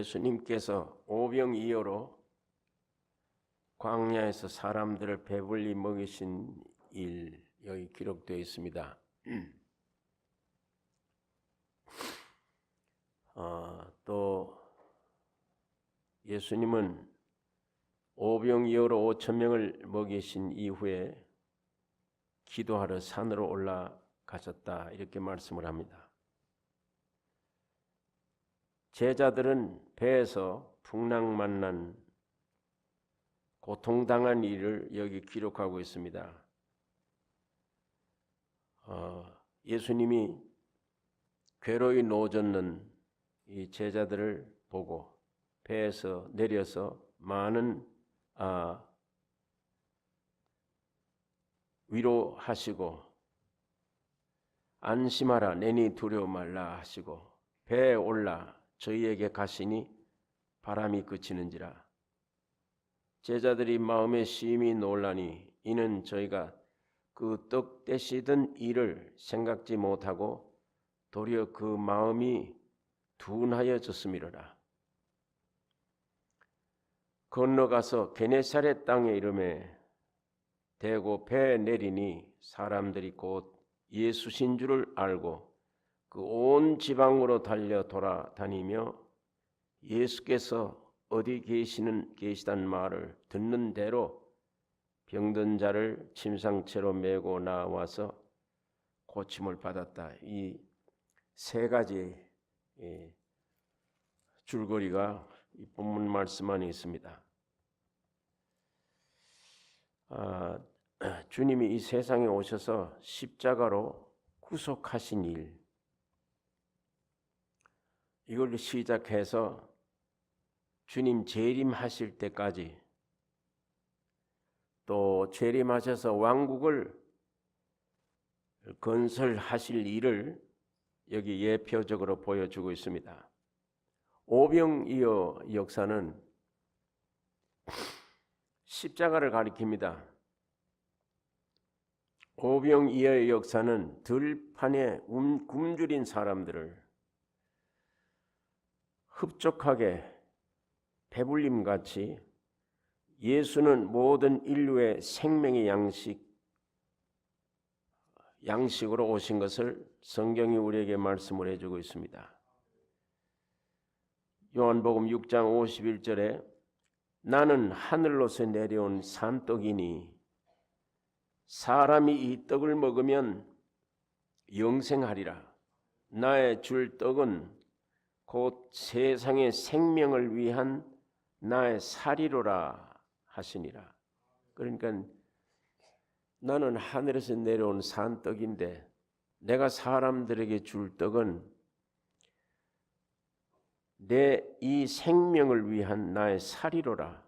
예수님께서 오병이어로 광야에서 사람들을 배불리 먹이신 일 여기 기록되어 있습니다. 또 예수님은 오병이어로 5천 명을 먹이신 이후에 기도하러 산으로 올라가셨다 이렇게 말씀을 합니다. 제자들은 배에서 풍랑만난 고통당한 일을 여기 기록하고 있습니다. 예수님이 괴로이 놓아졌는 이 제자들을 보고 배에서 내려서 많은 위로하시고 안심하라 내니 두려워 말라 하시고 배에 올라 저희에게 가시니 바람이 그치는지라. 제자들이 마음에 심히 놀라니 이는 저희가 그 떡 떼시던 일을 생각지 못하고 도리어 그 마음이 둔하여졌음이로라. 건너가서 게네사렛 땅에 이르매 대고 배에 내리니 사람들이 곧 예수신 줄을 알고 그 온 지방으로 달려 돌아다니며 예수께서 어디 계시단 말을 듣는 대로 병든 자를 침상채로 메고 나와서 고침을 받았다. 이 세 가지 줄거리가 이 본문 말씀 안에 있습니다. 주님이 이 세상에 오셔서 십자가로 구속하신 일, 이걸 시작해서 주님 재림하실 때까지 또 재림하셔서 왕국을 건설하실 일을 여기 예표적으로 보여주고 있습니다. 오병이어 역사는 십자가를 가리킵니다. 오병이어의 역사는 들판에 굶주린 사람들을 흡족하게 배불림같이 예수는 모든 인류의 생명의 양식으로 오신 것을 성경이 우리에게 말씀을 해주고 있습니다. 요한복음 6장 51절에 나는 하늘로서 내려온 산떡이니 사람이 이 떡을 먹으면 영생하리라. 나의 줄 떡은 곧 세상의 생명을 위한 나의 살이로라 하시니라. 그러니까 나는 하늘에서 내려온 산떡인데 내가 사람들에게 줄 떡은 내 이 생명을 위한 나의 살이로라.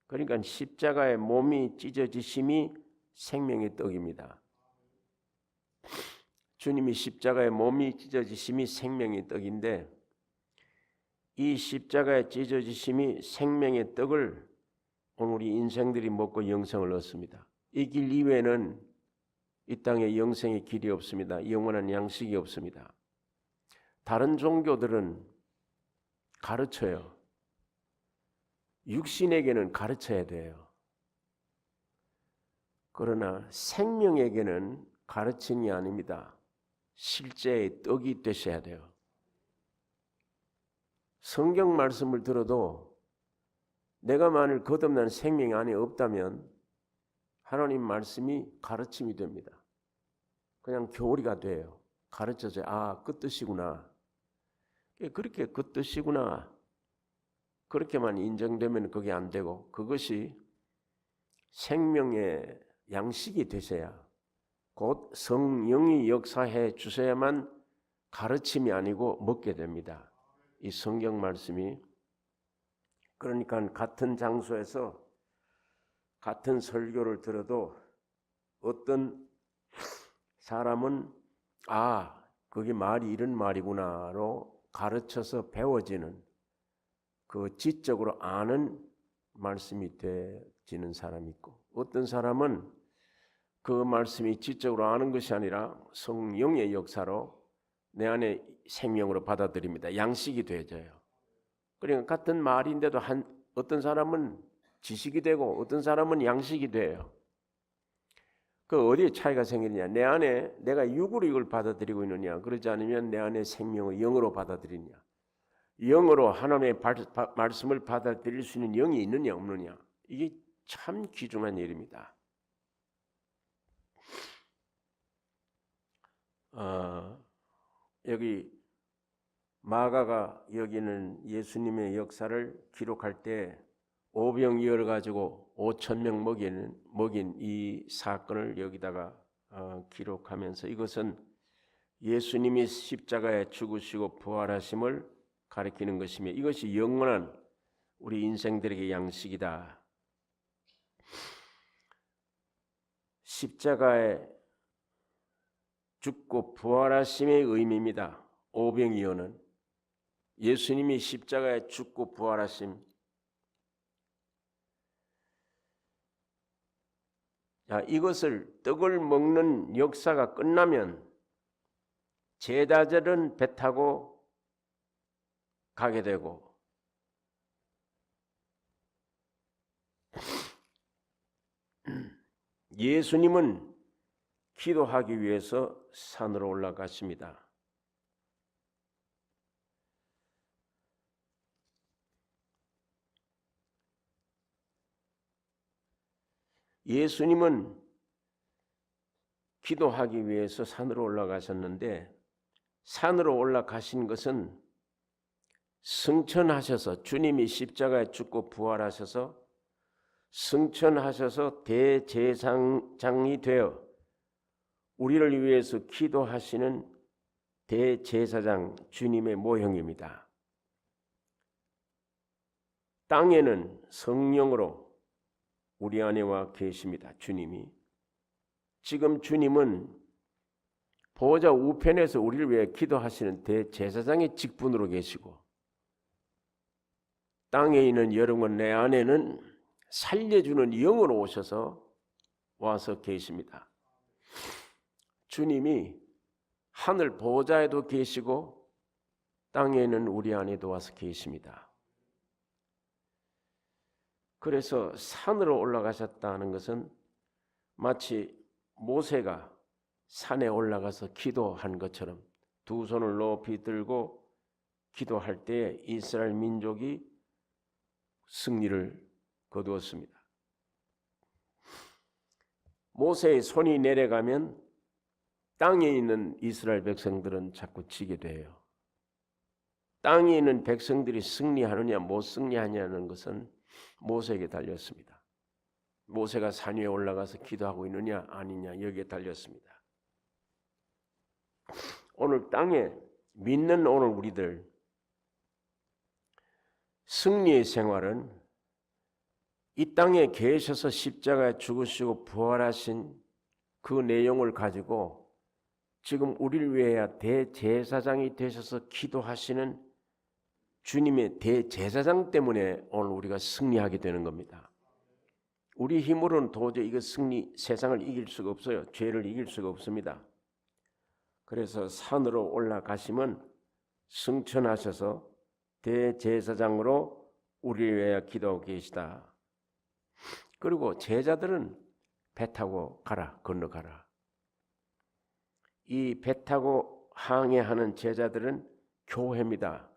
그러니까 십자가의 몸이 찢어지심이 생명의 떡입니다. 주님이 십자가의 몸이 찢어지심이 생명의 떡인데 이 십자가의 찢어지심이 생명의 떡을 오늘 우리 인생들이 먹고 영생을 얻습니다. 이 길 이외에는 이 땅에 영생의 길이 없습니다. 영원한 양식이 없습니다. 다른 종교들은 가르쳐요. 육신에게는 가르쳐야 돼요. 그러나 생명에게는 가르침이 아닙니다. 실제의 떡이 되셔야 돼요. 성경 말씀을 들어도 내가 만일 거듭난 생명이 안에 없다면 하나님 말씀이 가르침이 됩니다. 그냥 교리가 돼요. 가르쳐져요. 그 뜻이구나. 그렇게 그 뜻이구나. 그렇게만 인정되면 그게 안 되고 그것이 생명의 양식이 되셔야 곧 성령이 역사해 주셔야만 가르침이 아니고 먹게 됩니다. 이 성경 말씀이 그러니까 같은 장소에서 같은 설교를 들어도 어떤 사람은 그게 말이 이런 말이구나로 가르쳐서 배워지는 그 지적으로 아는 말씀이 되지는 사람이 있고 어떤 사람은 그 말씀이 지적으로 아는 것이 아니라 성령의 역사로 내 안에 생명으로 받아들입니다. 양식이 되어져요. 그러니까 같은 말인데도 어떤 사람은 지식이 되고 어떤 사람은 양식이 돼요. 그 어디에 차이가 생기느냐? 내 안에 내가 육으로 이걸 받아들이고 있느냐? 그러지 않으면 내 안에 생명을 영으로 받아들이느냐? 영으로 하나님의 말씀을 받아들일 수 있는 영이 있느냐 없느냐? 이게 참 귀중한 일입니다. 여기 마가가 여기는 예수님의 역사를 기록할 때 오병이어를 가지고 5,000명 먹인 이 사건을 여기다가 기록하면서 이것은 예수님이 십자가에 죽으시고 부활하심을 가리키는 것이며 이것이 영원한 우리 인생들에게 양식이다. 십자가에 죽고 부활하심의 의미입니다. 오병이어는 예수님이 십자가에 죽고 부활하심. 자, 이것을 떡을 먹는 역사가 끝나면 제자들은 배 타고 가게 되고 예수님은 기도하기 위해서 산으로 올라가십니다. 예수님은 기도하기 위해서 산으로 올라가셨는데 산으로 올라가신 것은 승천하셔서 주님이 십자가에 죽고 부활하셔서 승천하셔서 대제사장이 되어 우리를 위해서 기도하시는 대제사장 주님의 모형입니다. 땅에는 성령으로 우리 안에 와 계십니다. 주님이. 지금 주님은 보호자 우편에서 우리를 위해 기도하시는 대제사장의 직분으로 계시고 땅에 있는 여러분 내 안에는 살려주는 영으로 오셔서 와서 계십니다. 주님이 하늘 보호자에도 계시고 땅에는 우리 안에도 와서 계십니다. 그래서 산으로 올라가셨다는 것은 마치 모세가 산에 올라가서 기도한 것처럼 두 손을 높이 들고 기도할 때 이스라엘 민족이 승리를 거두었습니다. 모세의 손이 내려가면 땅에 있는 이스라엘 백성들은 자꾸 지게 돼요. 땅에 있는 백성들이 승리하느냐 못 승리하냐는 것은 모세에게 달렸습니다. 모세가 산 위에 올라가서 기도하고 있느냐 아니냐 여기에 달렸습니다. 오늘 땅에 믿는 오늘 우리들 승리의 생활은 이 땅에 계셔서 십자가에 죽으시고 부활하신 그 내용을 가지고 지금 우리를 위해 대제사장이 되셔서 기도하시는 주님의 대제사장 때문에 오늘 우리가 승리하게 되는 겁니다. 우리 힘으로는 도저히 이거 세상을 이길 수가 없어요. 죄를 이길 수가 없습니다. 그래서 산으로 올라가시면 승천하셔서 대제사장으로 우리를 위하여 기도하고 계시다. 그리고 제자들은 배 타고 가라, 건너가라. 이 배 타고 항해하는 제자들은 교회입니다.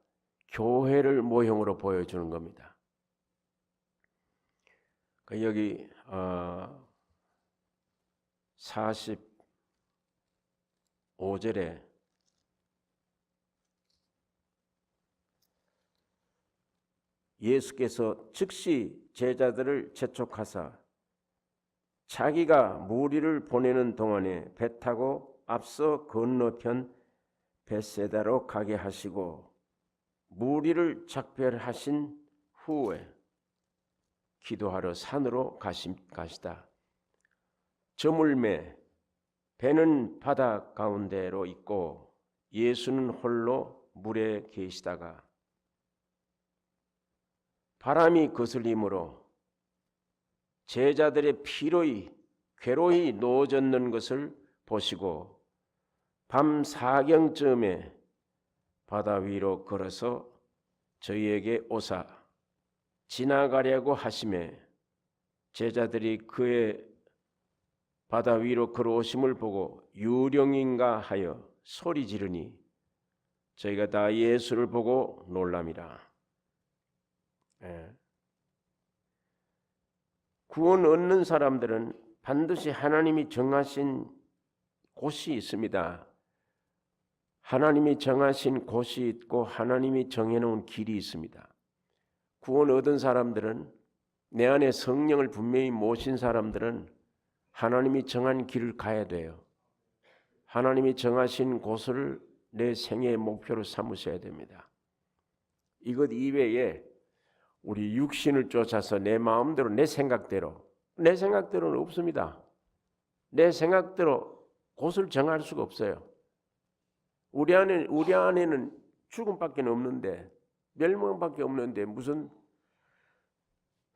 교회를 모형으로 보여주는 겁니다. 여기 45절에 예수께서 즉시 제자들을 재촉하사 자기가 무리를 보내는 동안에 배 타고 앞서 건너편 벳세다로 가게 하시고 무리를 작별하신 후에 기도하러 산으로 가시다. 저물매 배는 바다 가운데로 있고 예수는 홀로 물에 계시다가 바람이 거슬림으로 제자들의 괴로이 놓아졌는 것을 보시고 밤 사경쯤에 바다 위로 걸어서 저희에게 오사 지나가려고 하심에 제자들이 그의 바다 위로 걸어오심을 보고 유령인가 하여 소리 지르니 저희가 다 예수를 보고 놀람이라. 구원 얻는 사람들은 반드시 하나님이 정하신 곳이 있습니다. 하나님이 정하신 곳이 있고 하나님이 정해놓은 길이 있습니다. 구원 얻은 사람들은, 내 안에 성령을 분명히 모신 사람들은 하나님이 정한 길을 가야 돼요. 하나님이 정하신 곳을 내 생애의 목표로 삼으셔야 됩니다. 이것 이외에 우리 육신을 쫓아서 내 마음대로, 내 생각대로는 없습니다. 내 생각대로 곳을 정할 수가 없어요. 우리 안에는 죽음밖에 없는데, 멸망밖에 없는데 무슨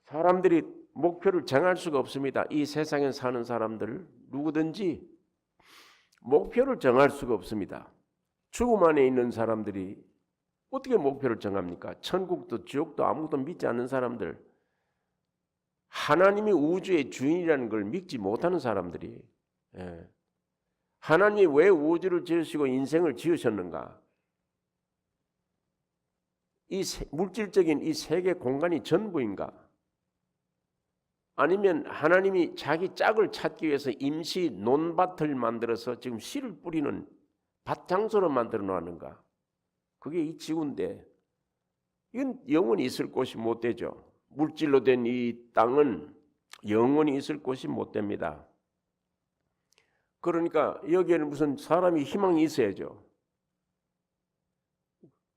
사람들이 목표를 정할 수가 없습니다. 이 세상에 사는 사람들 누구든지 목표를 정할 수가 없습니다. 죽음 안에 있는 사람들이 어떻게 목표를 정합니까? 천국도 지옥도 아무것도 믿지 않는 사람들, 하나님이 우주의 주인이라는 걸 믿지 못하는 사람들이, 하나님이 왜 우주를 지으시고 인생을 지으셨는가? 이 물질적인 이 세계 공간이 전부인가? 아니면 하나님이 자기 짝을 찾기 위해서 임시 논밭을 만들어서 지금 씨를 뿌리는 밭장소로 만들어 놓았는가? 그게 이 지구인데 이건 영원히 있을 곳이 못 되죠. 물질로 된 이 땅은 영원히 있을 곳이 못 됩니다. 그러니까 여기에는 무슨 사람이 희망이 있어야죠.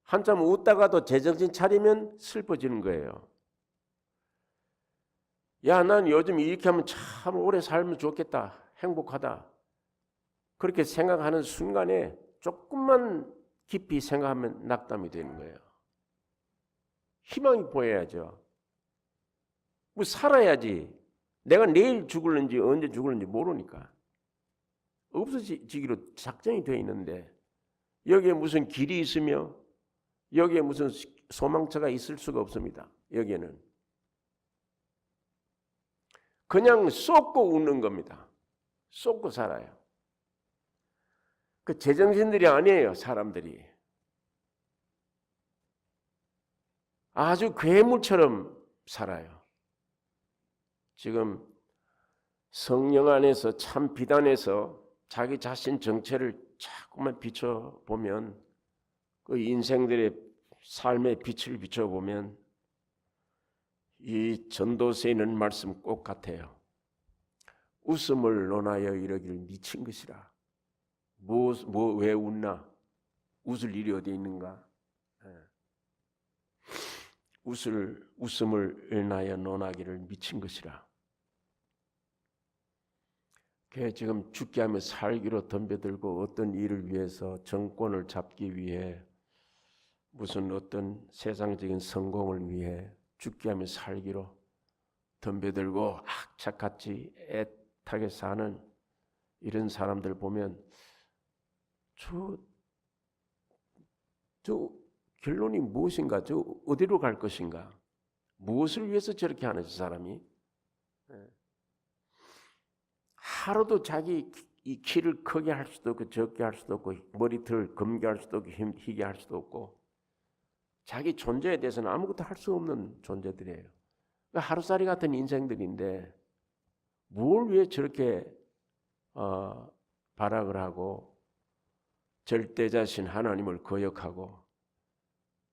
한참 웃다가도 제정신 차리면 슬퍼지는 거예요. 야, 난 요즘 이렇게 하면 참 오래 살면 좋겠다, 행복하다, 그렇게 생각하는 순간에 조금만 깊이 생각하면 낙담이 되는 거예요. 희망이 보여야죠. 뭐 살아야지. 내가 내일 죽을는지 언제 죽을는지 모르니까 없어지기로 작정이 되어 있는데 여기에 무슨 길이 있으며 여기에 무슨 소망차가 있을 수가 없습니다. 여기에는 그냥 쏟고 웃는 겁니다. 쏟고 살아요. 그 제정신들이 아니에요. 사람들이 아주 괴물처럼 살아요. 지금 성령 안에서 참 비단에서 자기 자신 정체를 자꾸만 비춰보면, 그 인생들의 삶의 빛을 비춰보면 이 전도서에 있는 말씀 꼭 같아요. 웃음을 논하여 이러기를 미친 것이라. 왜 웃나? 웃을 일이 어디 있는가? 웃음을 인하여 논하기를 미친 것이라. 지금 죽게 하며 살기로 덤벼들고 어떤 일을 위해서 정권을 잡기 위해 무슨 어떤 세상적인 성공을 위해 죽게 하며 살기로 덤벼들고 악착같이 애타게 사는 이런 사람들 보면 저 결론이 무엇인가? 저 어디로 갈 것인가? 무엇을 위해서 저렇게 하는 저 사람이? 하루도 자기 이 키를 크게 할 수도 없고 적게 할 수도 없고 머리털 검게 할 수도 없고 희게 할 수도 없고 자기 존재에 대해서는 아무것도 할 수 없는 존재들이에요. 그러니까 하루살이 같은 인생들인데 뭘 위해 저렇게 발악을 하고 절대자신 하나님을 거역하고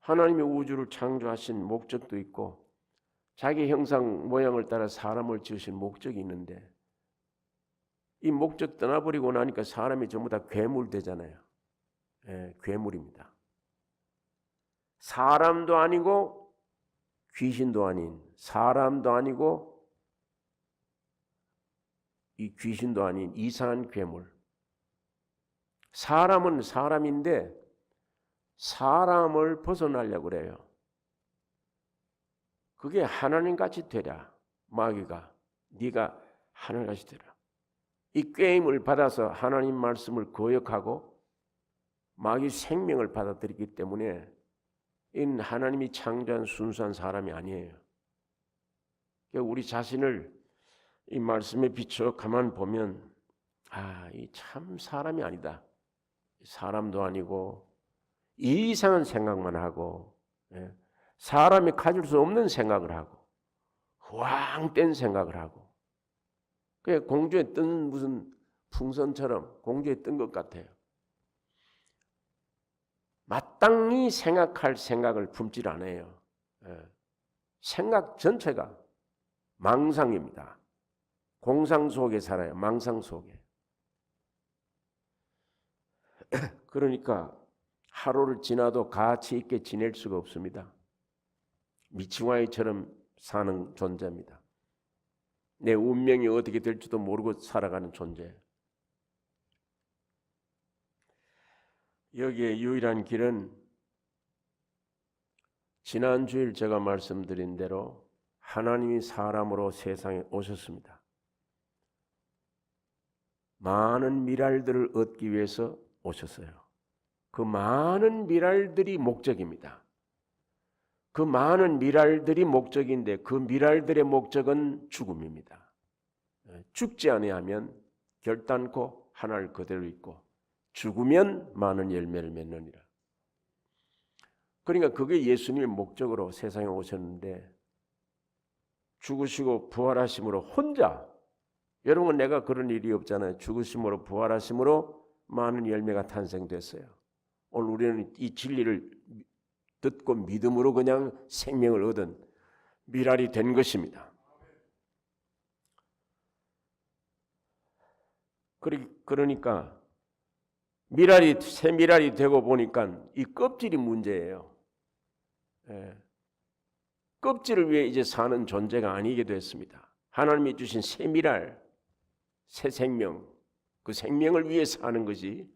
하나님의 우주를 창조하신 목적도 있고 자기 형상 모양을 따라 사람을 지으신 목적이 있는데 이 목적 떠나버리고 나니까 사람이 전부 다 괴물 되잖아요. 괴물입니다. 사람도 아니고 귀신도 아닌, 사람도 아니고 이 귀신도 아닌 이상한 괴물. 사람은 사람인데 사람을 벗어나려고 그래요. 그게 하나님같이 되라. 마귀가 네가 하늘같이 되라. 이 꾀임을 받아서 하나님 말씀을 거역하고 마귀 생명을 받아들이기 때문에 이는 하나님이 창조한 순수한 사람이 아니에요. 우리 자신을 이 말씀에 비춰 가만 보면 이 참 사람이 아니다. 사람도 아니고 이상한 생각만 하고 사람이 가질 수 없는 생각을 하고 허황된 생각을 하고 그게 공중에 뜬 무슨 풍선처럼 공중에 뜬 것 같아요. 마땅히 생각할 생각을 품질 않아요. 생각 전체가 망상입니다. 공상 속에 살아요. 망상 속에. 그러니까 하루를 지나도 가치 있게 지낼 수가 없습니다. 미친아이처럼 사는 존재입니다. 내 운명이 어떻게 될지도 모르고 살아가는 존재. 여기에 유일한 길은 지난 주일 제가 말씀드린 대로 하나님이 사람으로 세상에 오셨습니다. 많은 미랄들을 얻기 위해서 오셨어요. 그 많은 미랄들이 목적입니다. 그 많은 미랄들이 목적인데 그 미랄들의 목적은 죽음입니다. 죽지 아니하면 결단코 하나를 그대로 있고 죽으면 많은 열매를 맺느니라. 그러니까 그게 예수님의 목적으로 세상에 오셨는데 죽으시고 부활하심으로 혼자, 여러분 내가 그런 일이 없잖아요. 죽으심으로 부활하심으로 많은 열매가 탄생됐어요. 오늘 우리는 이 진리를 듣고 믿음으로 그냥 생명을 얻은 미랄이 된 것입니다. 그러니까 새 미랄이 되고 보니까 이 껍질이 문제예요. 껍질을 위해 이제 사는 존재가 아니게 됐습니다. 하나님이 주신 새 미랄, 새 생명, 그 생명을 위해 사는 것이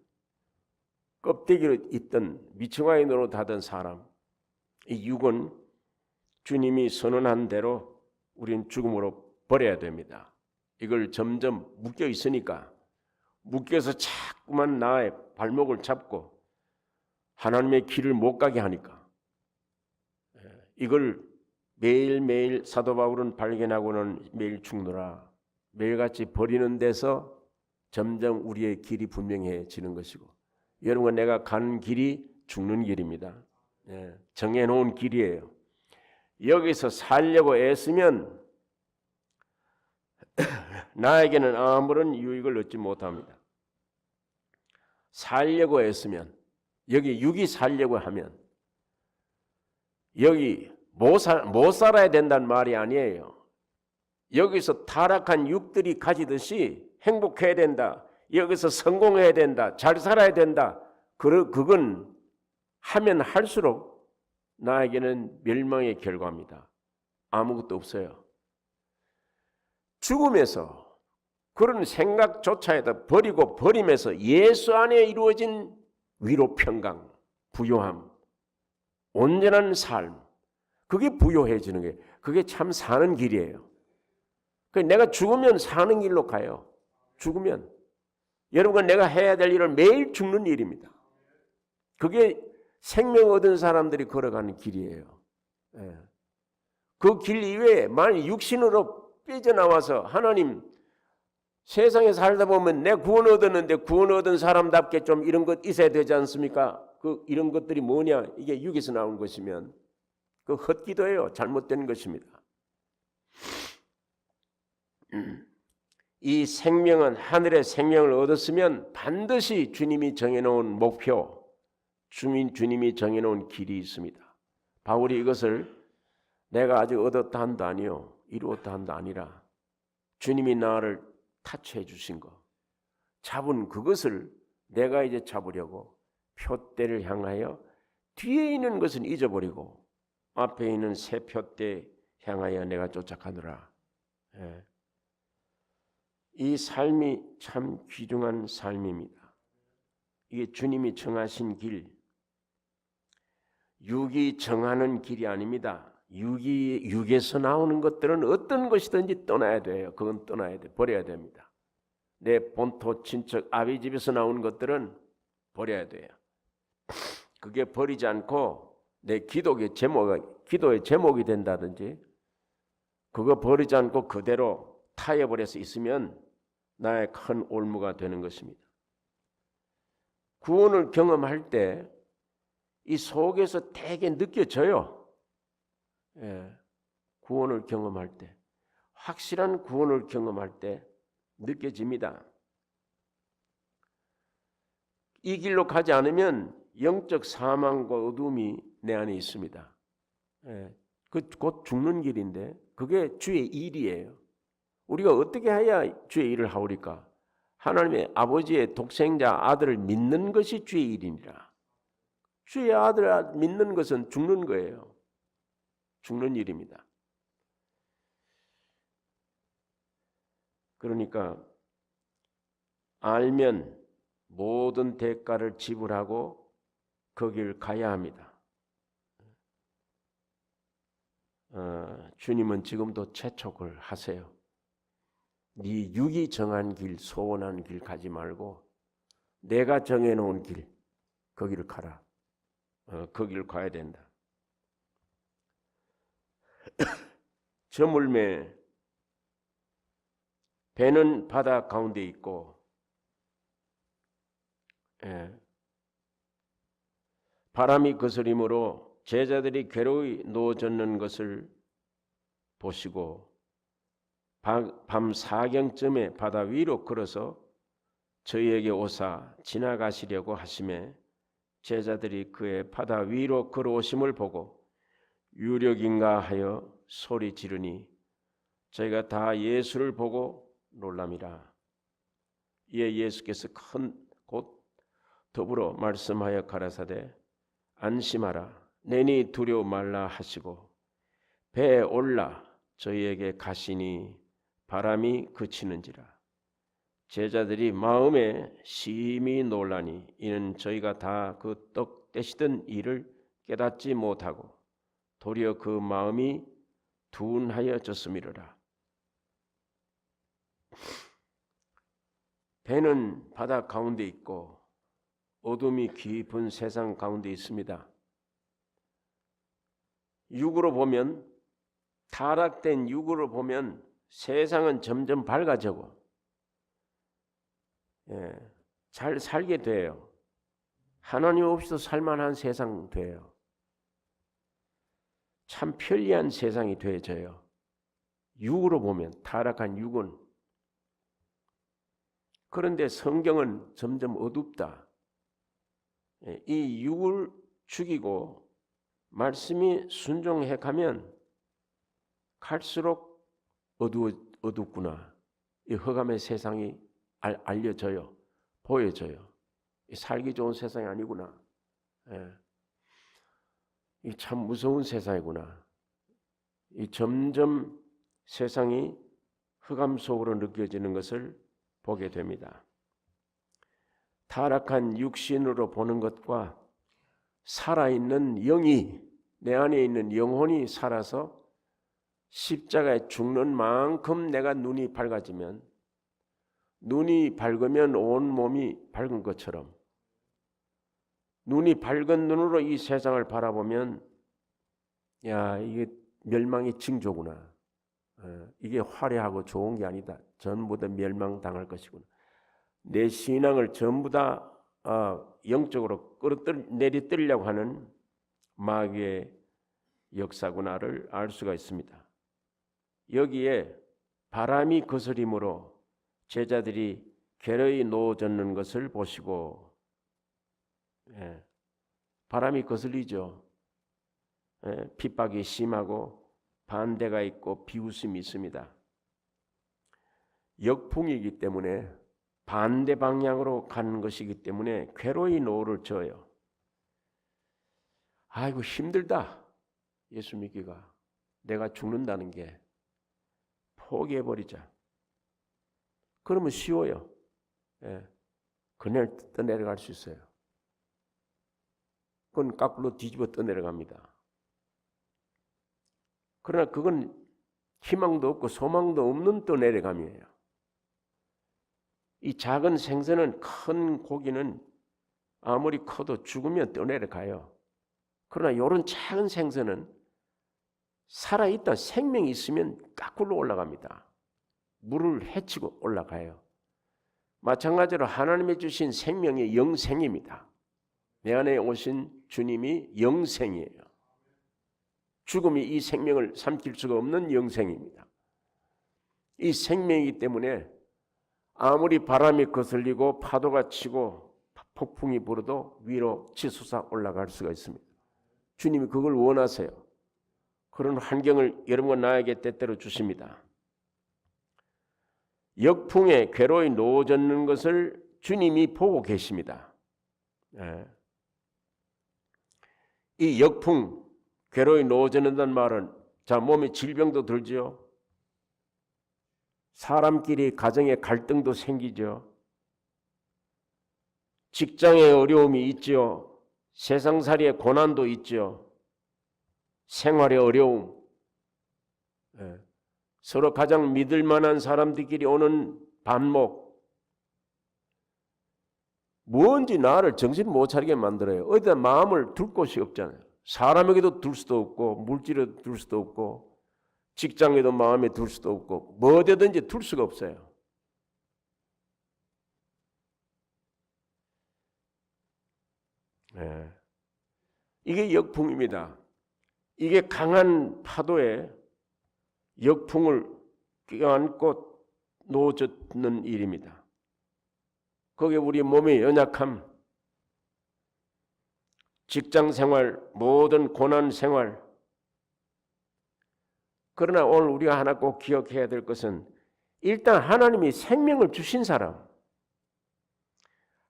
껍데기로 있던 미충아이 노릇하던 사람, 이 육은 주님이 선언한 대로 우리는 죽음으로 버려야 됩니다. 이걸 점점 묶여 있으니까 묶여서 자꾸만 나의 발목을 잡고 하나님의 길을 못 가게 하니까 이걸 매일매일 사도 바울은 발견하고는 매일 죽노라. 매일같이 버리는 데서 점점 우리의 길이 분명해지는 것이고 여러분 내가 가는 길이 죽는 길입니다. 정해놓은 길이에요. 여기서 살려고 애쓰면 나에게는 아무런 유익을 얻지 못합니다. 살려고 애쓰면 여기 육이 살려고 하면 여기 못 살아야 된다는 말이 아니에요. 여기서 타락한 육들이 가지듯이 행복해야 된다. 여기서 성공해야 된다. 잘 살아야 된다. 그건 하면 할수록 나에게는 멸망의 결과입니다. 아무것도 없어요. 죽음에서 그런 생각조차에다 버리면서 예수 안에 이루어진 위로 평강, 부요함, 온전한 삶, 그게 부요해지는 거예요. 그게 참 사는 길이에요. 내가 죽으면 사는 길로 가요. 죽으면. 여러분 내가 해야 될 일은 매일 죽는 일입니다. 그게 생명 얻은 사람들이 걸어가는 길이에요. 그 길 이외에 만약 육신으로 삐져나와서 하나님 세상에 살다 보면 내 구원 얻었는데 구원 얻은 사람답게 좀 이런 것 있어야 되지 않습니까? 이런 것들이 뭐냐? 이게 육에서 나온 것이면 그 헛기도예요. 잘못된 것입니다. 이 생명은 하늘의 생명을 얻었으면 반드시 주님이 정해놓은 목표, 주님이 정해놓은 길이 있습니다. 바울이 이것을 내가 아직 얻었다 한도 아니요 이루었다 한도 아니라 주님이 나를 타치해 주신 거, 잡은 그것을 내가 이제 잡으려고 표대를 향하여 뒤에 있는 것은 잊어버리고 앞에 있는 새 표대 향하여 내가 쫓아가노라. 이 삶이 참 귀중한 삶입니다. 이게 주님이 정하신 길, 육이 정하는 길이 아닙니다. 육에서 나오는 것들은 어떤 것이든지 떠나야 돼요. 그건 떠나야 돼. 버려야 됩니다. 내 본토 친척 아비 집에서 나오는 것들은 버려야 돼요. 그게 버리지 않고 내 기도의 제목이 된다든지 그거 버리지 않고 그대로 타협을 해서 있으면 나의 큰 올무가 되는 것입니다. 구원을 경험할 때 이 속에서 되게 느껴져요. 예, 구원을 경험할 때, 확실한 구원을 경험할 때 느껴집니다. 이 길로 가지 않으면 영적 사망과 어둠이 내 안에 있습니다. 예, 그 곧 죽는 길인데 그게 주의 일이에요. 우리가 어떻게 해야 주의 일을 하오리까? 하나님의 아버지의 독생자 아들을 믿는 것이 주의 일이니라. 주의 아들을 믿는 것은 죽는 거예요. 죽는 일입니다. 그러니까 알면 모든 대가를 지불하고 거길 가야 합니다. 주님은 지금도 재촉을 하세요. 네 육이 정한 길, 소원한 길 가지 말고 내가 정해놓은 길, 거기를 가라. 거기를 가야 된다. 저물매 배는 바다 가운데 있고 바람이 거스림으로 제자들이 괴로이 누워졌는 것을 보시고 밤 사경쯤에 바다 위로 걸어서 저희에게 오사 지나가시려고 하심에 제자들이 그의 바다 위로 걸어오심을 보고 유력인가 하여 소리 지르니 저희가 다 예수를 보고 놀람이라. 이에 예수께서 곧 더불어 말씀하여 가라사대 안심하라 내니 두려워 말라 하시고 배에 올라 저희에게 가시니 바람이 그치는지라. 제자들이 마음에 심히 놀라니 이는 저희가 다 그 떡 떼시던 일을 깨닫지 못하고 도리어 그 마음이 둔하여졌음이로라. 배는 바다 가운데 있고 어둠이 깊은 세상 가운데 있습니다. 육으로 보면 타락된 육으로 보면 세상은 점점 밝아지고 잘 살게 돼요. 하나님 없이도 살만한 세상 돼요. 참 편리한 세상이 되어져요. 육으로 보면 타락한 육은. 그런데 성경은 점점 어둡다. 이 육을 죽이고 말씀이 순종해 가면 갈수록 어둡구나. 이 흑암의 세상이 알려져요. 보여져요. 살기 좋은 세상이 아니구나. 이 참 무서운 세상이구나. 이 점점 세상이 흑암 속으로 느껴지는 것을 보게 됩니다. 타락한 육신으로 보는 것과 살아있는 영이 내 안에 있는 영혼이 살아서 십자가에 죽는 만큼 내가 눈이 밝아지면 눈이 밝으면 온 몸이 밝은 것처럼 눈이 밝은 눈으로 이 세상을 바라보면 야 이게 멸망의 징조구나. 이게 화려하고 좋은 게 아니다. 전부 다 멸망당할 것이구나. 내 신앙을 전부 다 영적으로 끌어내리려고 하는 마귀의 역사구나를 알 수가 있습니다. 여기에 바람이 거스림으로 제자들이 괴로이 누워졌는 것을 보시고 바람이 거슬리죠. 핍박이 심하고 반대가 있고 비웃음이 있습니다. 역풍이기 때문에 반대 방향으로 가는 것이기 때문에 괴로이 노를 져요. 아이고 힘들다. 예수 믿기가. 내가 죽는다는 게 포기해버리자. 그러면 쉬워요. 그냥 떠내려갈 수 있어요. 그건 거꾸로 뒤집어 떠내려갑니다. 그러나 그건 희망도 없고 소망도 없는 떠내려감이에요. 이 작은 생선은 큰 고기는 아무리 커도 죽으면 떠내려가요. 그러나 이런 작은 생선은 살아있다 생명이 있으면 까꿀로 올라갑니다. 물을 헤치고 올라가요. 마찬가지로 하나님이 주신 생명이 영생입니다. 내 안에 오신 주님이 영생이에요. 죽음이 이 생명을 삼킬 수가 없는 영생입니다. 이 생명이기 때문에 아무리 바람이 거슬리고 파도가 치고 폭풍이 불어도 위로 치솟아 올라갈 수가 있습니다. 주님이 그걸 원하세요. 그런 환경을 여러분과 나에게 때때로 주십니다. 역풍에 괴로이 놓아졌는 것을 주님이 보고 계십니다. 이 역풍, 괴로이 놓아졌다는 말은 자 몸에 질병도 들지요. 사람끼리 가정의 갈등도 생기죠. 직장의 어려움이 있죠. 세상살이의 고난도 있죠. 생활의 어려움. 서로 가장 믿을 만한 사람들끼리 오는 반목. 뭔지 나를 정신 못 차리게 만들어요. 어디다 마음을 둘 곳이 없잖아요. 사람에게도 둘 수도 없고 물질에도 둘 수도 없고 직장에도 마음에 둘 수도 없고 뭐든지 둘 수가 없어요. 이게 역풍입니다. 이게 강한 파도에 역풍을 껴안고 놓아졌는 일입니다. 거기에 우리 몸의 연약함, 직장생활, 모든 고난생활. 그러나 오늘 우리가 하나 꼭 기억해야 될 것은 일단 하나님이 생명을 주신 사람,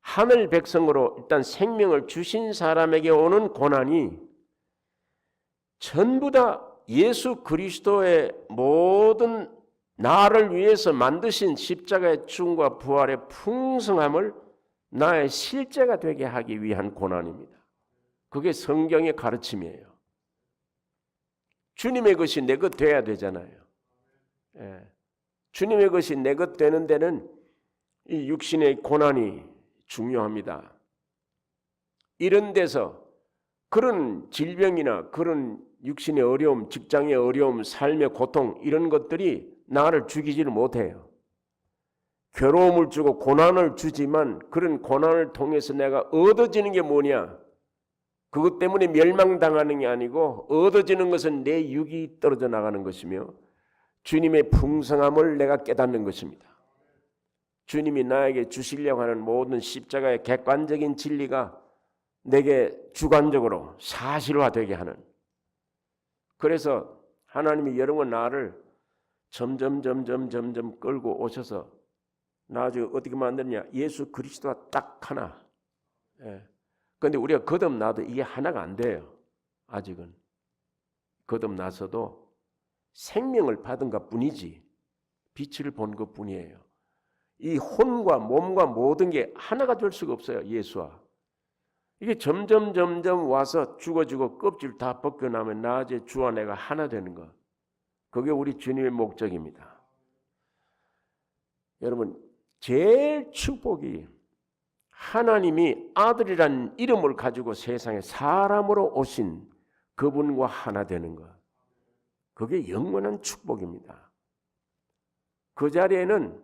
하늘 백성으로 일단 생명을 주신 사람에게 오는 고난이 전부 다 예수 그리스도의 모든 나를 위해서 만드신 십자가의 죽음과 부활의 풍성함을 나의 실제가 되게 하기 위한 고난입니다. 그게 성경의 가르침이에요. 주님의 것이 내 것 돼야 되잖아요. 주님의 것이 내 것 되는 데는 이 육신의 고난이 중요합니다. 이런 데서 그런 질병이나 그런 육신의 어려움, 직장의 어려움, 삶의 고통 이런 것들이 나를 죽이지를 못해요. 괴로움을 주고 고난을 주지만 그런 고난을 통해서 내가 얻어지는 게 뭐냐? 그것 때문에 멸망당하는 게 아니고 얻어지는 것은 내 육이 떨어져 나가는 것이며 주님의 풍성함을 내가 깨닫는 것입니다. 주님이 나에게 주시려고 하는 모든 십자가의 객관적인 진리가 내게 주관적으로 사실화되게 하는. 그래서 하나님이 여러분 나를 점점 끌고 오셔서 나중에 어떻게 만드느냐? 예수 그리스도가 딱 하나. 그런데 우리가 거듭나도 이게 하나가 안 돼요. 아직은. 거듭나서도 생명을 받은 것 뿐이지 빛을 본 것 뿐이에요. 이 혼과 몸과 모든 게 하나가 될 수가 없어요. 예수와. 이게 점점 와서 죽어지고 껍질 다 벗겨나면 나중에 주와 내가 하나 되는 것. 그게 우리 주님의 목적입니다. 여러분 제일 축복이 하나님이 아들이란 이름을 가지고 세상에 사람으로 오신 그분과 하나 되는 것. 그게 영원한 축복입니다. 그 자리에는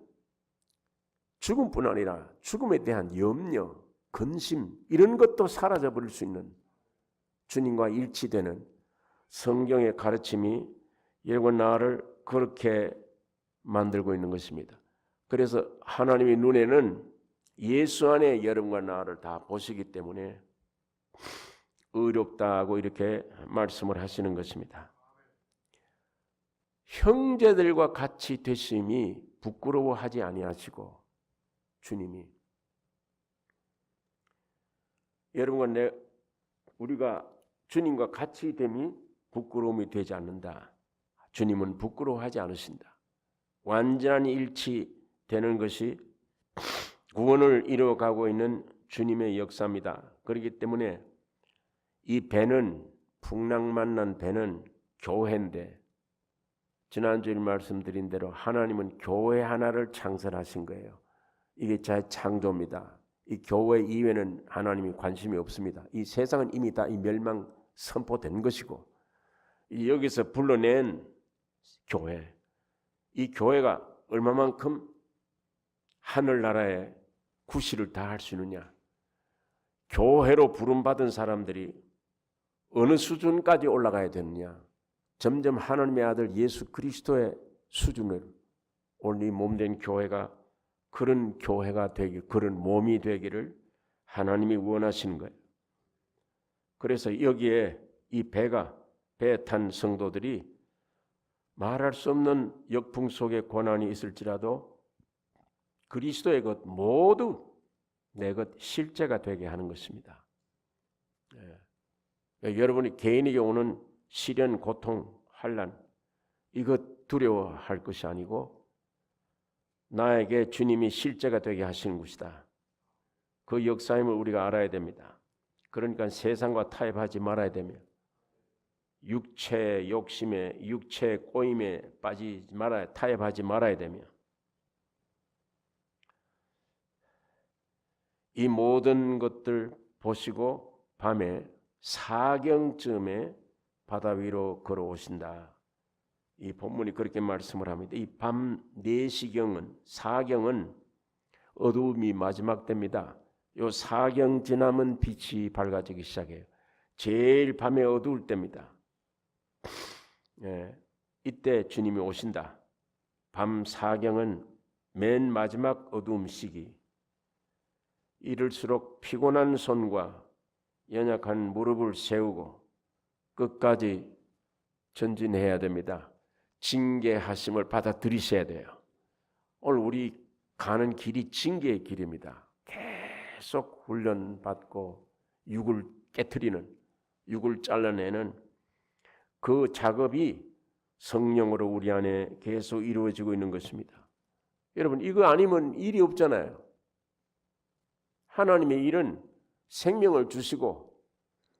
죽음뿐 아니라 죽음에 대한 염려, 근심 이런 것도 사라져버릴 수 있는 주님과 일치되는 성경의 가르침이 여러분 나를 그렇게 만들고 있는 것입니다. 그래서 하나님의 눈에는 예수 안에 여러분과 나를 다 보시기 때문에 의롭다고 이렇게 말씀을 하시는 것입니다. 형제들과 같이 되심이 부끄러워하지 아니하시고 주님이 여러분과 우리가 주님과 같이 됨이 부끄러움이 되지 않는다. 주님은 부끄러워하지 않으신다. 완전한 일치되는 것이 구원을 이루어가고 있는 주님의 역사입니다. 그렇기 때문에 이 배는 풍랑만난 배는 교회인데 지난주에 말씀드린 대로 하나님은 교회 하나를 창설하신 거예요. 이게 재창조입니다. 이 교회 이외에는 하나님이 관심이 없습니다. 이 세상은 이미 다 이 멸망 선포된 것이고, 여기서 불러낸 교회, 이 교회가 얼마만큼 하늘나라에 구실을 다할 수 있느냐, 교회로 부름받은 사람들이 어느 수준까지 올라가야 되느냐, 점점 하나님의 아들 예수 그리스도의 수준을 오늘 이 몸된 교회가 그런 교회가 되길, 그런 몸이 되기를 하나님이 원하시는 거예요. 그래서 여기에 이 배 탄 성도들이 말할 수 없는 역풍 속에 고난이 있을지라도 그리스도의 것 모두 내 것 실제가 되게 하는 것입니다. 여러분이 개인에게 오는 시련, 고통, 환난 이것 두려워할 것이 아니고 나에게 주님이 실제가 되게 하시는 것이다. 그 역사임을 우리가 알아야 됩니다. 그러니까 세상과 타협하지 말아야 되며 육체 욕심에, 육체 꼬임에 빠지지 말아야, 타협하지 말아야 되며 이 모든 것들 보시고 밤에 사경쯤에 바다 위로 걸어오신다. 이 본문이 그렇게 말씀을 합니다. 이 밤 4시경은, 사경은 어두움이 마지막 때입니다. 요 사경 지나면 빛이 밝아지기 시작해요. 제일 밤에 어두울 때입니다. 이때 주님이 오신다. 밤 사경은 맨 마지막 어두움 시기. 이럴수록 피곤한 손과 연약한 무릎을 세우고 끝까지 전진해야 됩니다. 징계하심을 받아들이셔야 돼요. 오늘 우리 가는 길이 징계의 길입니다. 계속 훈련받고 육을 깨트리는, 육을 잘라내는 그 작업이 성령으로 우리 안에 계속 이루어지고 있는 것입니다. 여러분, 이거 아니면 일이 없잖아요. 하나님의 일은 생명을 주시고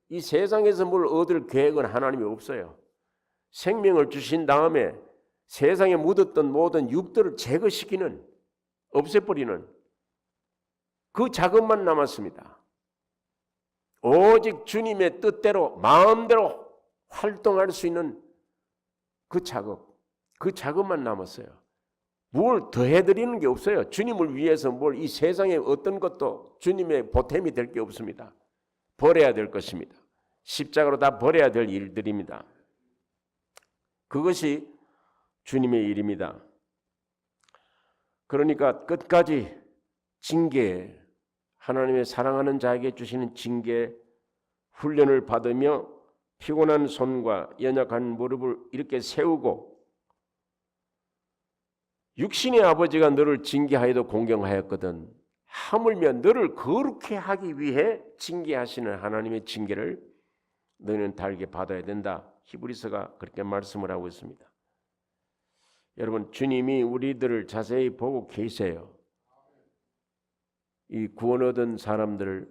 이 세상에서 뭘 얻을 계획은 하나님이 없어요. 생명을 주신 다음에 세상에 묻었던 모든 육들을 제거시키는, 없애버리는 그 작업만 남았습니다. 오직 주님의 뜻대로 마음대로 활동할 수 있는 그 작업만 남았어요. 뭘 더 해드리는 게 없어요. 주님을 위해서 뭘 이 세상에 어떤 것도 주님의 보탬이 될 게 없습니다. 버려야 될 것입니다. 십자가로 다 버려야 될 일들입니다. 그것이 주님의 일입니다. 그러니까 끝까지 징계, 하나님의 사랑하는 자에게 주시는 징계 훈련을 받으며 피곤한 손과 연약한 무릎을 이렇게 세우고 육신의 아버지가 너를 징계하여도 공경하였거든 하물며 너를 거룩해 하기 위해 징계하시는 하나님의 징계를 너희는 달게 받아야 된다. 히브리서가 그렇게 말씀을 하고 있습니다. 여러분, 주님이 우리들을 자세히 보고 계세요. 이 구원 얻은 사람들,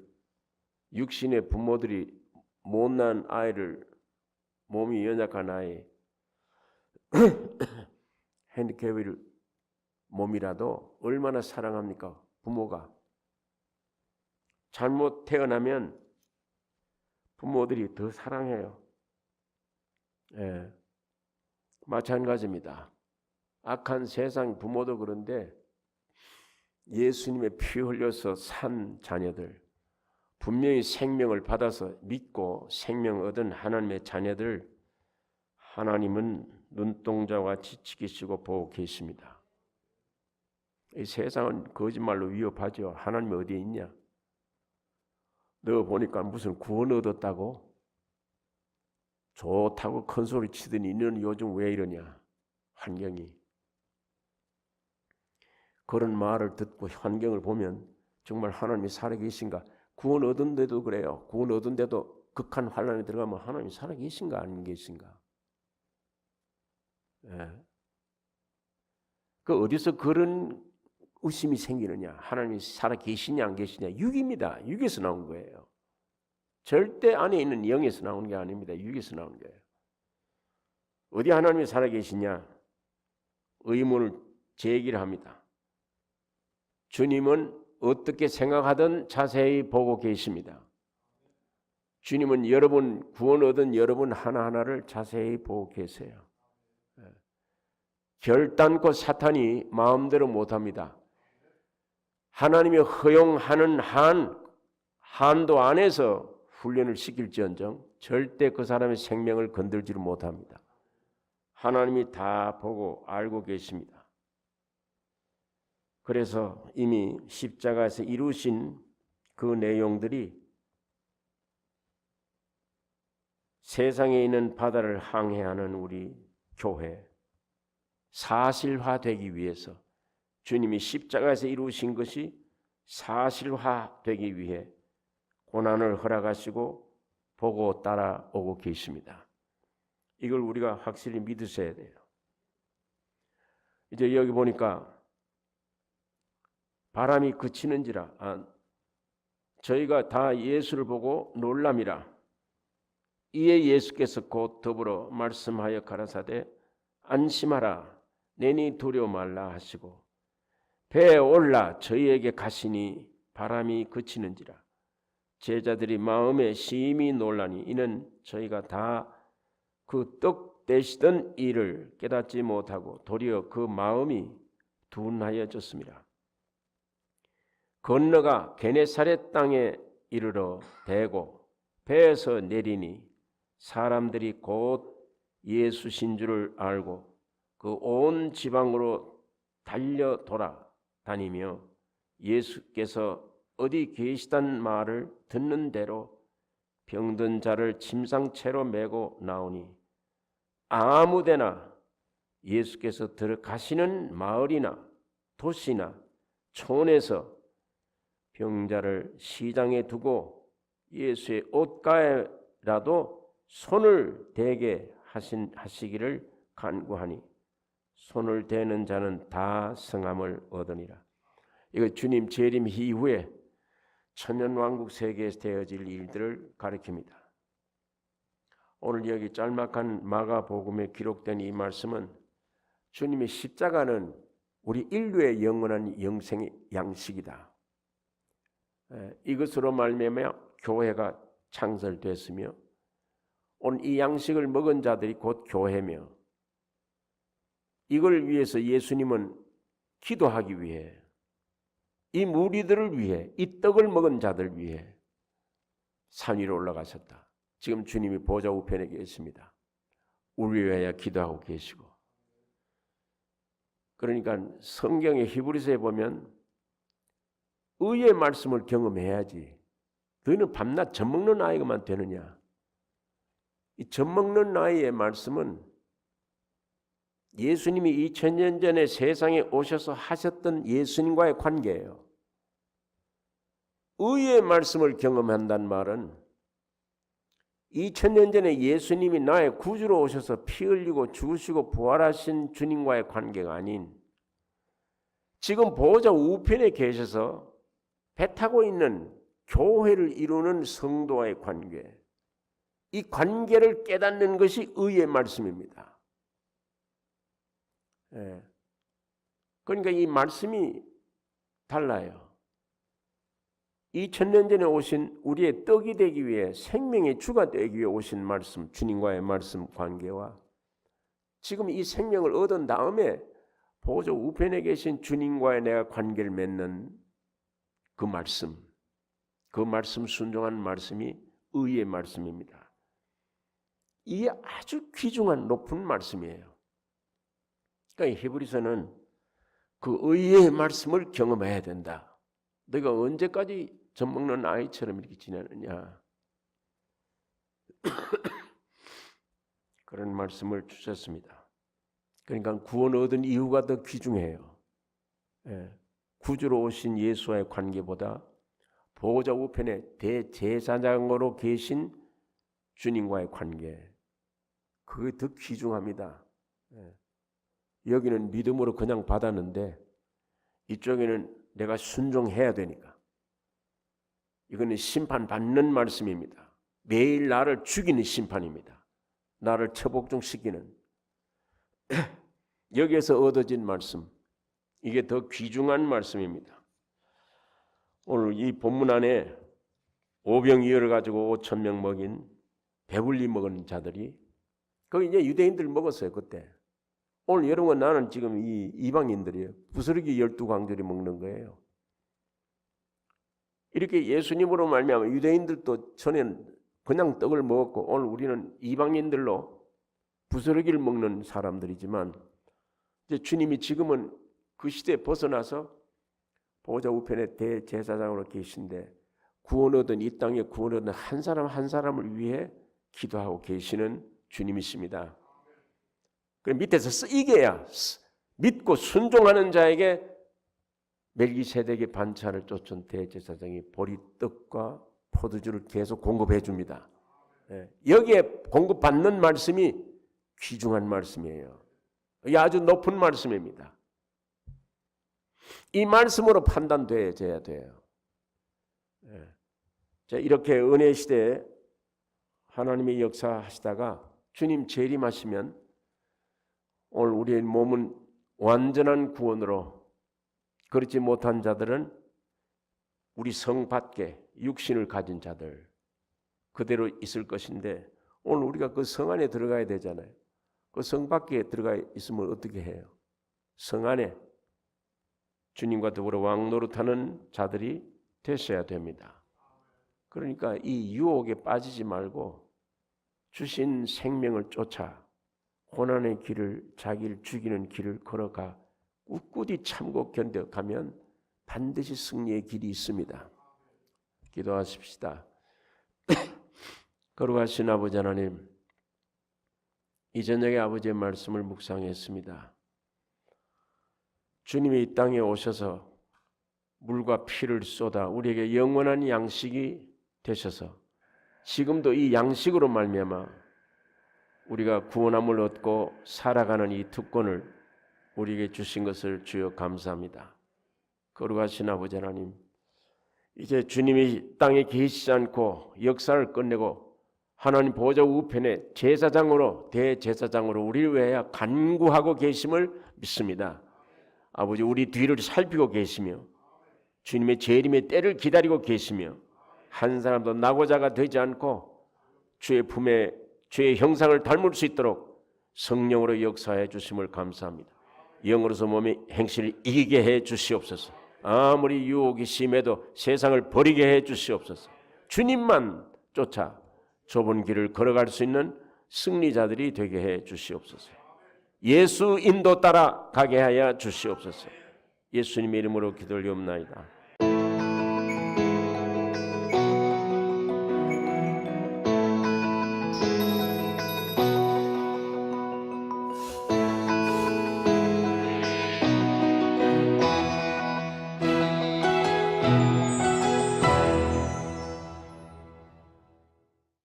육신의 부모들이 못난 아이를, 몸이 연약한 아이, 핸디캡을 몸이라도 얼마나 사랑합니까? 부모가. 잘못 태어나면 부모들이 더 사랑해요. 마찬가지입니다. 악한 세상 부모도 그런데 예수님의 피 흘려서 산 자녀들, 분명히 생명을 받아서 믿고 생명 얻은 하나님의 자녀들, 하나님은 눈동자와 같이 지키시고 보고 계십니다. 이 세상은 거짓말로 위협하죠. 하나님이 어디에 있냐? 너 보니까 무슨 구원 얻었다고? 좋다고 큰 소리 치더니 너는 요즘 왜 이러냐? 환경이. 그런 말을 듣고 환경을 보면 정말 하나님이 살아계신가? 구원 얻은데도 그래요. 구원 얻은데도 극한 환난에 들어가면 하나님이 살아계신가 안 계신가? 그 어디서 그런 의심이 생기느냐? 하나님이 살아계시냐 안 계시냐? 육입니다. 육에서 나온 거예요. 절대 안에 있는 영에서 나오는 게 아닙니다. 육에서 나오는 거예요. 어디 하나님이 살아계시냐? 의문을 제기를 합니다. 주님은 어떻게 생각하든 자세히 보고 계십니다. 주님은 여러분 구원 얻은 여러분 하나하나를 자세히 보고 계세요. 결단코 사탄이 마음대로 못합니다. 하나님이 허용하는 한도 안에서 훈련을 시킬지언정 절대 그 사람의 생명을 건들지를 못합니다. 하나님이 다 보고 알고 계십니다. 그래서 이미 십자가에서 이루신 그 내용들이 세상에 있는 바다를 항해하는 우리 교회 사실화되기 위해서 주님이 십자가에서 이루신 것이 사실화되기 위해 고난을 허락하시고 보고 따라오고 계십니다. 이걸 우리가 확실히 믿으셔야 돼요. 이제 여기 보니까 바람이 그치는지라 저희가 다 예수를 보고 놀람이라. 이에 예수께서 곧 더불어 말씀하여 가라사대 안심하라 내니 두려워 말라 하시고 배에 올라 저희에게 가시니 바람이 그치는지라. 제자들이 마음에 심히 놀라니 이는 저희가 다 그 떡 되시던 일을 깨닫지 못하고 도리어 그 마음이 둔하여졌습니다. 건너가 게네사렛 땅에 이르러 대고 배에서 내리니 사람들이 곧 예수신 줄을 알고 그 온 지방으로 달려 돌아다니며 예수께서 어디 계시단 말을 듣는 대로 병든 자를 침상채로 메고 나오니 아무데나 예수께서 들어가시는 마을이나 도시나 촌에서 병자를 시장에 두고 예수의 옷가에라도 손을 대게 하시기를 간구하니 손을 대는 자는 다 성함을 얻으니라. 이거 주님 재림 이후에 천년왕국 세계에서 되어질 일들을 가리킵니다. 오늘 여기 짤막한 마가복음에 기록된 이 말씀은 주님의 십자가는 우리 인류의 영원한 영생의 양식이다. 이것으로 말미암아 교회가 창설됐으며 오늘 이 양식을 먹은 자들이 곧 교회며 이걸 위해서 예수님은 기도하기 위해 이 무리들을 위해 이 떡을 먹은 자들 위해 산 위로 올라가셨다. 지금 주님이 보좌 우편에 계십니다. 우리 위하여 기도하고 계시고 그러니까 성경의 히브리서에 보면 의의 말씀을 경험해야지 너희는 밤낮 젖먹는 아이가만 되느냐. 이 젖먹는 아이의 말씀은 예수님이 2000년 전에 세상에 오셔서 하셨던 예수님과의 관계예요. 의의 말씀을 경험한다는 말은 2000년 전에 예수님이 나의 구주로 오셔서 피 흘리고 죽으시고 부활하신 주님과의 관계가 아닌 지금 보호자 우편에 계셔서 배 타고 있는 교회를 이루는 성도와의 관계, 이 관계를 깨닫는 것이 의의 말씀입니다. 그러니까 이 말씀이 달라요. 2000년 전에 오신 우리의 떡이 되기 위해 생명의 주가 되기 위해 오신 말씀, 주님과의 말씀 관계와 지금 이 생명을 얻은 다음에 보호자 우편에 계신 주님과의 내가 관계를 맺는 그 말씀 순종한 말씀이 의의 말씀입니다. 이게 아주 귀중한 높은 말씀이에요. 그러니까 히브리서는 그 의의 말씀을 경험해야 된다. 너가 언제까지 젖먹는 아이처럼 이렇게 지내느냐. 그런 말씀을 주셨습니다. 그러니까 구원 얻은 이유가 더 귀중해요. 구주로 오신 예수와의 관계보다 보호자 우편에 대제사장으로 계신 주님과의 관계, 그게 더 귀중합니다. 여기는 믿음으로 그냥 받았는데 이쪽에는 내가 순종해야 되니까. 이거는 심판받는 말씀입니다. 매일 나를 죽이는 심판입니다. 나를 처복종시키는 여기에서 얻어진 말씀, 이게 더 귀중한 말씀입니다. 오늘 이 본문 안에 오병이어를 가지고 5천 명 먹인 배불리 먹은 자들이 거기 이제 유대인들 먹었어요 그때. 오늘 여러분 나는 지금 이 이방인들이에요. 부스러기 12광절이 먹는 거예요. 이렇게 예수님으로 말미암아 유대인들도 전에는 그냥 떡을 먹었고 오늘 우리는 이방인들로 부스러기를 먹는 사람들이지만 이제 주님이 지금은 그 시대에 벗어나서 보좌 우편에 대제사장으로 계신데 구원 얻은 이 땅에 구원 얻은 한 사람 한 사람을 위해 기도하고 계시는 주님이십니다. 그 밑에서 이게야 믿고 순종하는 자에게 멜기세덱의 반차를 쫓은 대제사장이 보리떡과 포도주를 계속 공급해 줍니다. 여기에 공급받는 말씀이 귀중한 말씀이에요. 이게 아주 높은 말씀입니다. 이 말씀으로 판단되어야 돼요. 이렇게 은혜 시대에 하나님의 역사하시다가 주님 재림하시면 오늘 우리의 몸은 완전한 구원으로 그렇지 못한 자들은 우리 성 밖에 육신을 가진 자들 그대로 있을 것인데 오늘 우리가 그 성 안에 들어가야 되잖아요. 그 성 밖에 들어가 있으면 어떻게 해요? 성 안에 주님과 더불어 왕노릇하는 자들이 되셔야 됩니다. 그러니까 이 유혹에 빠지지 말고 주신 생명을 쫓아 고난의 길을 자기를 죽이는 길을 걸어가 꿋꿋이 참고 견뎌가면 반드시 승리의 길이 있습니다. 기도하십시다. 거룩하신 아버지 하나님, 이 저녁에 아버지의 말씀을 묵상했습니다. 주님이 이 땅에 오셔서 물과 피를 쏟아 우리에게 영원한 양식이 되셔서 지금도 이 양식으로 말미암아 우리가 구원함을 얻고 살아가는 이 특권을 우리에게 주신 것을 주여 감사합니다. 거룩하신 아버지 하나님, 이제 주님이 땅에 계시지 않고 역사를 끝내고 하나님 보좌 우편에 제사장으로 대제사장으로 우리를 위하여 간구하고 계심을 믿습니다. 아버지, 우리 뒤를 살피고 계시며 주님의 재림의 때를 기다리고 계시며 한 사람도 낙오자가 되지 않고 주의 품에 주의 형상을 닮을 수 있도록 성령으로 역사해 주심을 감사합니다. 영으로서 몸의 행실을 이기게 해 주시옵소서. 아무리 유혹이 심해도 세상을 버리게 해 주시옵소서. 주님만 쫓아 좁은 길을 걸어갈 수 있는 승리자들이 되게 해 주시옵소서. 예수 인도 따라 가게 하여 주시옵소서. 예수님의 이름으로 기도를 올리옵나이다.